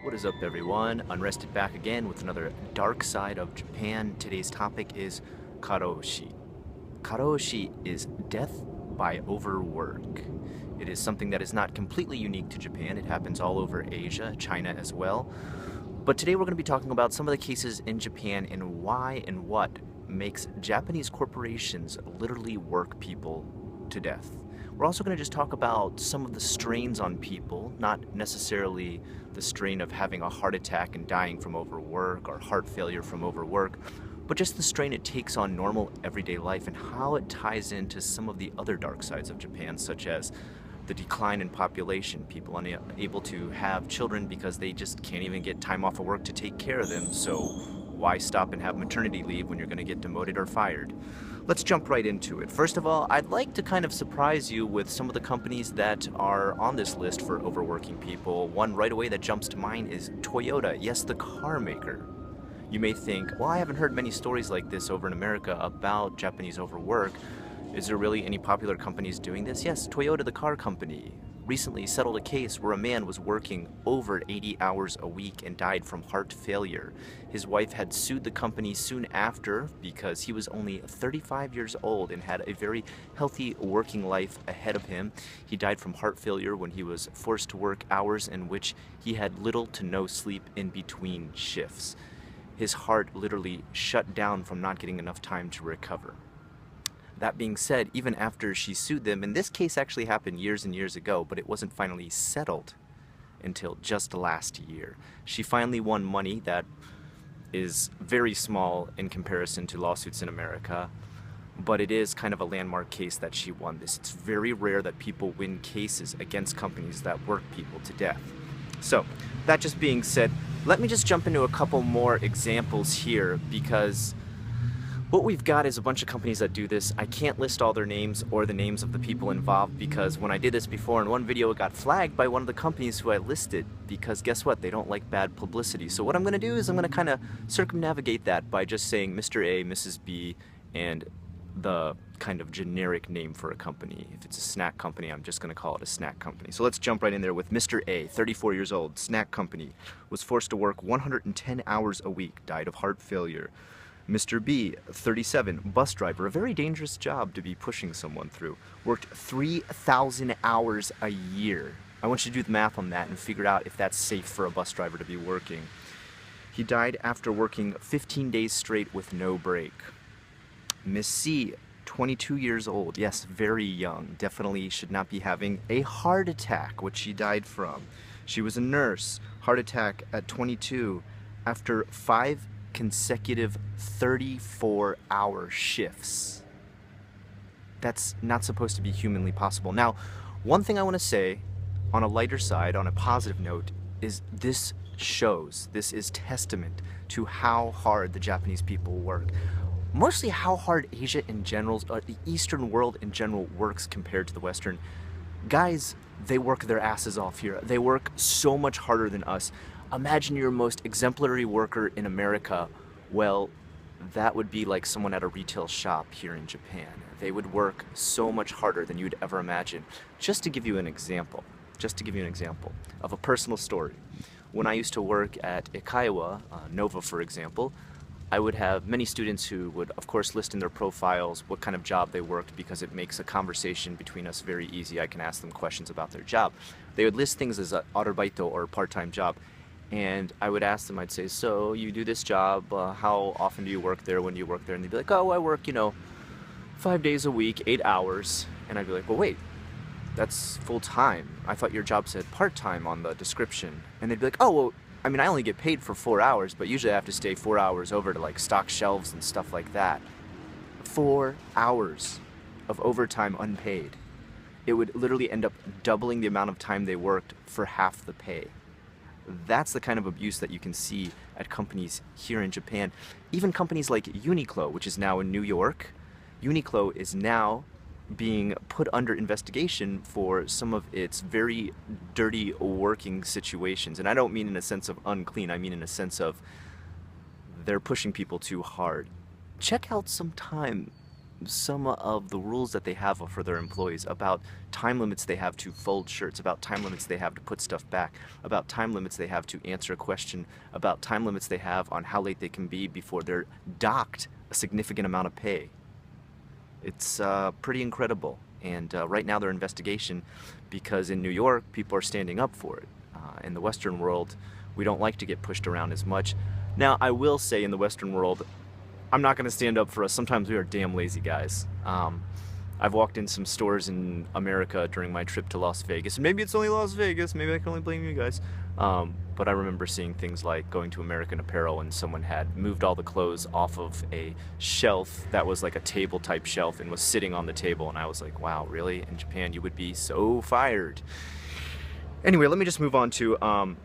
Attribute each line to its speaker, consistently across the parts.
Speaker 1: What is up, everyone? Unrested back again with another dark side of Japan. Today's topic is Karoshi. Karoshi is death by overwork. It is something that is not completely unique to Japan. It happens all over Asia, China as well. But today we're going to be talking about some of the cases in Japan and why and what makes Japanese corporations literally work people to death. We're also going to just talk about some of the strains on people, not necessarily the strain of having a heart attack and dying from overwork or heart failure from overwork, but just the strain it takes on normal everyday life and how it ties into some of the other dark sides of Japan, such as the decline in population, people unable to have children because they just can't even get time off of work to take care of them, so why stop and have maternity leave when you're going to get demoted or fired? Let's jump right into it. First of all, I'd like to kind of surprise you with some of the companies that are on this list for overworking people. One right away that jumps to mind is Toyota, yes, the car maker. You may think, well, I haven't heard many stories like this over in America about Japanese overwork. Is there really any popular companies doing this? Yes, Toyota, the car company, recently settled a case where a man was working over 80 hours a week and died from heart failure. His wife had sued the company soon after because he was only 35 years old and had a very healthy working life ahead of him. He died from heart failure when he was forced to work hours in which he had little to no sleep in between shifts. His heart literally shut down from not getting enough time to recover. That being said, even after she sued them, and this case actually happened years and years ago, but it wasn't finally settled until just last year. She finally won money that is very small in comparison to lawsuits in America, but it is kind of a landmark case that she won this. It's very rare that people win cases against companies that work people to death. So, that just being said, let me just jump into a couple more examples here because what we've got is a bunch of companies that do this. I can't list all their names or the names of the people involved because when I did this before in one video, it got flagged by one of the companies who I listed because guess what? They don't like bad publicity. So what I'm going to do is I'm going to kind of circumnavigate that by just saying Mr. A, Mrs. B, and the kind of generic name for a company. If it's a snack company, I'm just going to call it a snack company. So let's jump right in there with Mr. A, 34 years old, snack company, was forced to work 110 hours a week, died of heart failure. Mr. B, 37, bus driver, a very dangerous job to be pushing someone through, worked 3,000 hours a year. I want you to do the math on that and figure out if that's safe for a bus driver to be working. He died after working 15 days straight with no break. Miss C, 22 years old, yes, very young, definitely should not be having a heart attack, which she died from. She was a nurse, heart attack at 22 after 5 consecutive 34-hour shifts. That's not supposed to be humanly possible. Now, one thing I want to say on a lighter side, on a positive note, is this is testament to how hard the Japanese people work. Mostly how hard Asia in general, the Eastern world in general works compared to the Western. Guys, they work their asses off here. They work so much harder than us. Imagine your most exemplary worker in America. Well, that would be like someone at a retail shop here in Japan. They would work so much harder than you'd ever imagine. Just to give you an example of a personal story. When I used to work at Eikaiwa, Nova for example, I would have many students who would, of course, list in their profiles what kind of job they worked because it makes a conversation between us very easy. I can ask them questions about their job. They would list things as an arubaito or part-time job. And I would ask them, I'd say, so you do this job, how often do you work there, when do you work there? And they'd be like, oh, I work, 5 days a week, 8 hours. And I'd be like, well, wait, that's full-time. I thought your job said part-time on the description. And they'd be like, oh, well, I mean, I only get paid for 4 hours, but usually I have to stay 4 hours over to like stock shelves and stuff like that. 4 hours of overtime unpaid. It would literally end up doubling the amount of time they worked for half the pay. That's the kind of abuse that you can see at companies here in Japan. Even companies like Uniqlo, which is now in New York. Uniqlo is now being put under investigation for some of its very dirty working situations. And I don't mean in a sense of unclean, I mean in a sense of they're pushing people too hard. Check out some time some of the rules that they have for their employees, about time limits they have to fold shirts, about time limits they have to put stuff back, about time limits they have to answer a question, about time limits they have on how late they can be before they're docked a significant amount of pay. It's pretty incredible. And right now they're investigation because in New York, people are standing up for it. In the Western world, we don't like to get pushed around as much. Now, I will say in the Western world, I'm not going to stand up for us. Sometimes we are damn lazy guys. I've walked in some stores in America during my trip to Las Vegas, and maybe it's only Las Vegas, maybe I can only blame you guys. But I remember seeing things like going to American Apparel and someone had moved all the clothes off of a shelf that was like a table type shelf and was sitting on the table, and I was like, wow, really? In Japan you would be so fired. Anyway, let me just move on to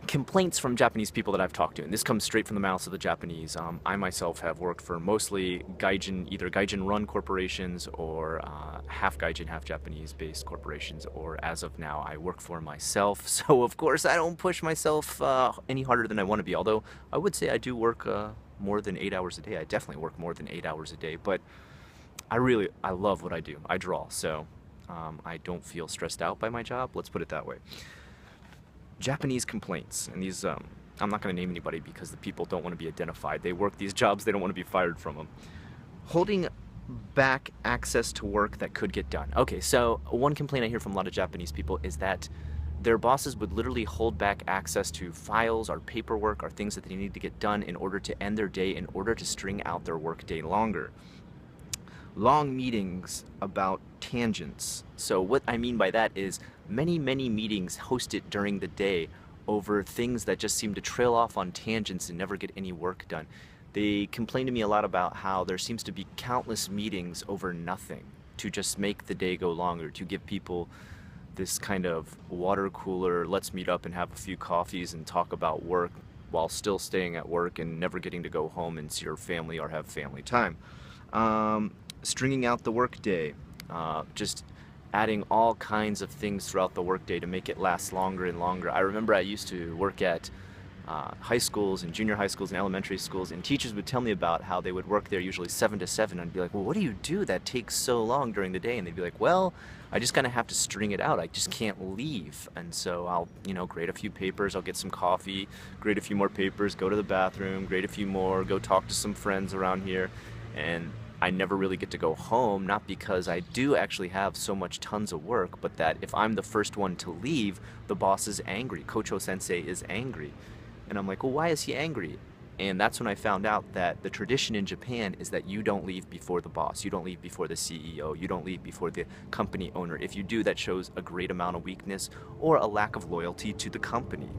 Speaker 1: complaints from Japanese people that I've talked to, and this comes straight from the mouths of the Japanese. I myself have worked for mostly gaijin, either gaijin-run corporations or half gaijin, half Japanese-based corporations, or as of now, I work for myself. So of course, I don't push myself any harder than I want to be. Although I would say I do work more than 8 hours a day. I definitely work more than 8 hours a day, but I love what I do. I draw, so I don't feel stressed out by my job. Let's put it that way. Japanese complaints, and these, I'm not going to name anybody because the people don't want to be identified. They work these jobs, they don't want to be fired from them. Holding back access to work that could get done. Okay, so one complaint I hear from a lot of Japanese people is that their bosses would literally hold back access to files or paperwork or things that they need to get done in order to end their day, in order to string out their work day longer. Long meetings about tangents. So what I mean by that is many meetings hosted during the day over things that just seem to trail off on tangents and never get any work done. They complain to me a lot about how there seems to be countless meetings over nothing to just make the day go longer, to give people this kind of water cooler, let's meet up and have a few coffees and talk about work while still staying at work and never getting to go home and see your family or have family time. Stringing out the workday, just adding all kinds of things throughout the workday to make it last longer and longer. I remember I used to work at high schools and junior high schools and elementary schools, and teachers would tell me about how they would work there usually 7 to 7. I'd be like, well, what do you do that takes so long during the day? And they'd be like, well, I just kind of have to string it out. I just can't leave. And so I'll, grade a few papers, I'll get some coffee, grade a few more papers, go to the bathroom, grade a few more, go talk to some friends around here. And I never really get to go home, not because I do actually have so much tons of work, but that if I'm the first one to leave, the boss is angry. Kocho sensei is angry. And I'm like, well, why is he angry? And that's when I found out that the tradition in Japan is that you don't leave before the boss. You don't leave before the CEO. You don't leave before the company owner. If you do, that shows a great amount of weakness or a lack of loyalty to the company.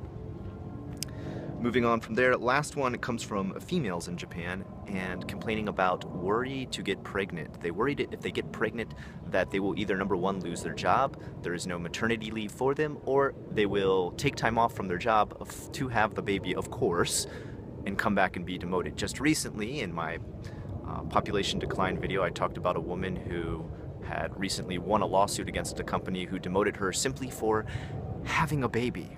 Speaker 1: Moving on from there, last one comes from females in Japan and complaining about worry to get pregnant. They worry that if they get pregnant that they will either, number one, lose their job, there is no maternity leave for them, or they will take time off from their job to have the baby, of course, and come back and be demoted. Just recently in my population decline video, I talked about a woman who had recently won a lawsuit against a company who demoted her simply for having a baby.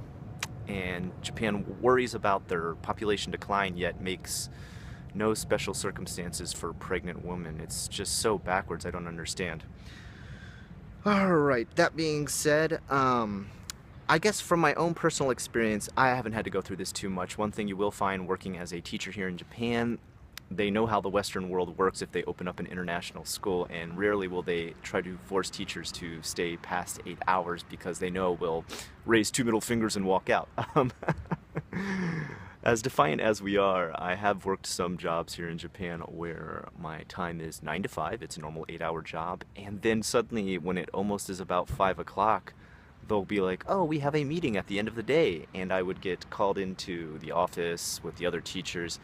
Speaker 1: And Japan worries about their population decline, yet makes no special circumstances for pregnant women. It's just so backwards, I don't understand. Alright, that being said, I guess from my own personal experience, I haven't had to go through this too much. One thing you will find working as a teacher here in Japan, they know how the Western world works if they open up an international school, and rarely will they try to force teachers to stay past 8 hours because they know we'll raise 2 middle fingers and walk out. As defiant as we are, I have worked some jobs here in Japan where my time is 9 to 5, it's a normal 8-hour job, and then suddenly when it almost is about 5 o'clock, they'll be like, oh, we have a meeting at the end of the day, and I would get called into the office with the other teachers,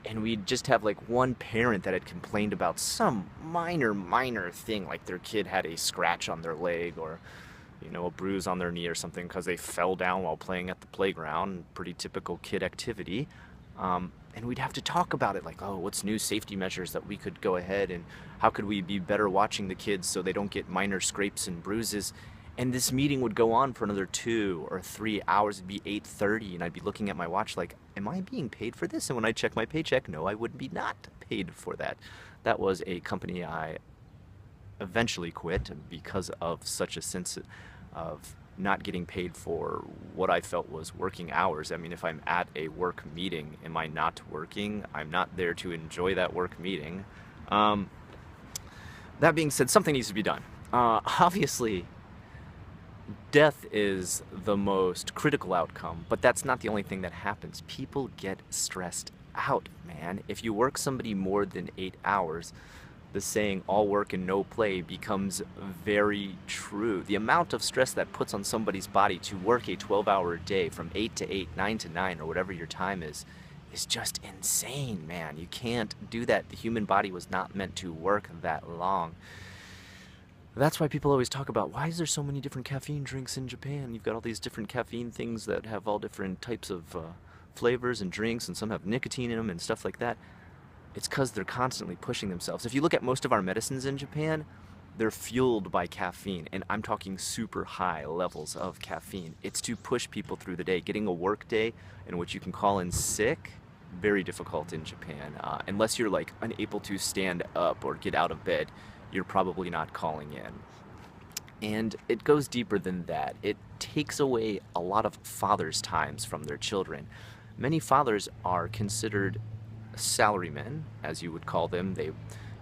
Speaker 1: and we'd just have like one parent that had complained about some minor thing, like their kid had a scratch on their leg or a bruise on their knee or something because they fell down while playing at the playground. Pretty typical kid activity. And we'd have to talk about it, like, oh, what's new safety measures that we could go ahead, and how could we be better watching the kids so they don't get minor scrapes and bruises. And this meeting would go on for another 2 or 3 hours. It'd be 8:30, and I'd be looking at my watch like, am I being paid for this? And when I check my paycheck, no, I would be not paid for that. That was a company I eventually quit because of such a sense of not getting paid for what I felt was working hours. I mean, if I'm at a work meeting, am I not working? I'm not there to enjoy that work meeting. Um, that being said, something needs to be done. Obviously, death is the most critical outcome, but that's not the only thing that happens. People get stressed out, man. If you work somebody more than 8 hours, the saying all work and no play becomes very true. The amount of stress that puts on somebody's body to work a 12-hour day from 8 to 8, 9 to 9, or whatever your time is just insane, man. You can't do that. The human body was not meant to work that long. That's why people always talk about, why is there so many different caffeine drinks in Japan? You've got all these different caffeine things that have all different types of flavors and drinks, and some have nicotine in them and stuff like that. It's because they're constantly pushing themselves. If you look at most of our medicines in Japan, they're fueled by caffeine, and I'm talking super high levels of caffeine. It's to push people through the day. Getting a work day in which you can call in sick, very difficult in Japan. Unless you're like unable to stand up or get out of bed, you're probably not calling in. And it goes deeper than that. It takes away a lot of fathers' times from their children. Many fathers are considered salarymen, as you would call them. They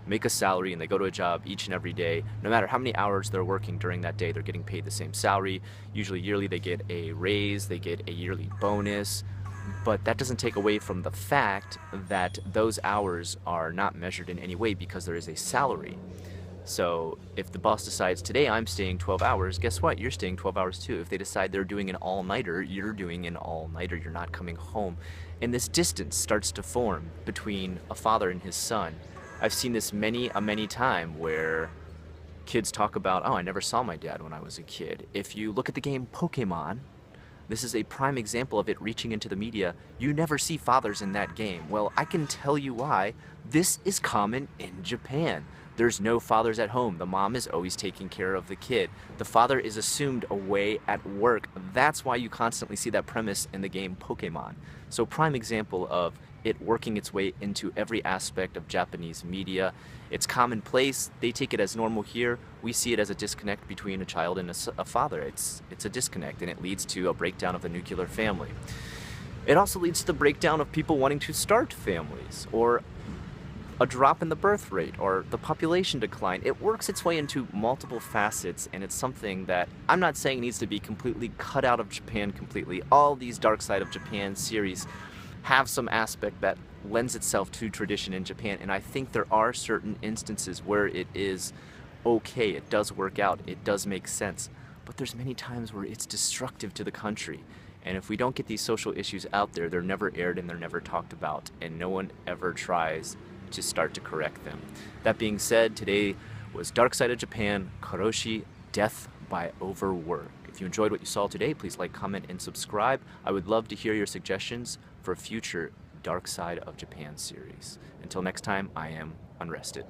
Speaker 1: make a salary and they go to a job each and every day. No matter how many hours they're working during that day, they're getting paid the same salary. Usually yearly they get a raise, they get a yearly bonus. But that doesn't take away from the fact that those hours are not measured in any way because there is a salary. So if the boss decides, today I'm staying 12 hours, guess what? You're staying 12 hours too. If they decide they're doing an all-nighter, you're doing an all-nighter. You're not coming home. And this distance starts to form between a father and his son. I've seen this many a time where kids talk about, oh, I never saw my dad when I was a kid. If you look at the game Pokemon, this is a prime example of it reaching into the media. You never see fathers in that game. Well, I can tell you why. This is common in Japan. There's no fathers at home. The mom is always taking care of the kid. The father is assumed away at work. That's why you constantly see that premise in the game Pokemon. So prime example of it working its way into every aspect of Japanese media. It's commonplace. They take it as normal here. We see it as a disconnect between a child and a father. It's a disconnect, and it leads to a breakdown of the nuclear family. It also leads to the breakdown of people wanting to start families, or a drop in the birth rate, or the population decline. It works its way into multiple facets, and it's something that I'm not saying needs to be completely cut out of Japan completely. All these Dark Side of Japan series have some aspect that lends itself to tradition in Japan, and I think there are certain instances where it is okay, it does work out, it does make sense, but there's many times where it's destructive to the country. And if we don't get these social issues out there, they're never aired and they're never talked about, and no one ever tries to start to correct them. That being said, today was Dark Side of Japan, Karoshi, Death by Overwork. If you enjoyed what you saw today, please like, comment, and subscribe. I would love to hear your suggestions for future Dark Side of Japan series. Until next time, I am Unrested.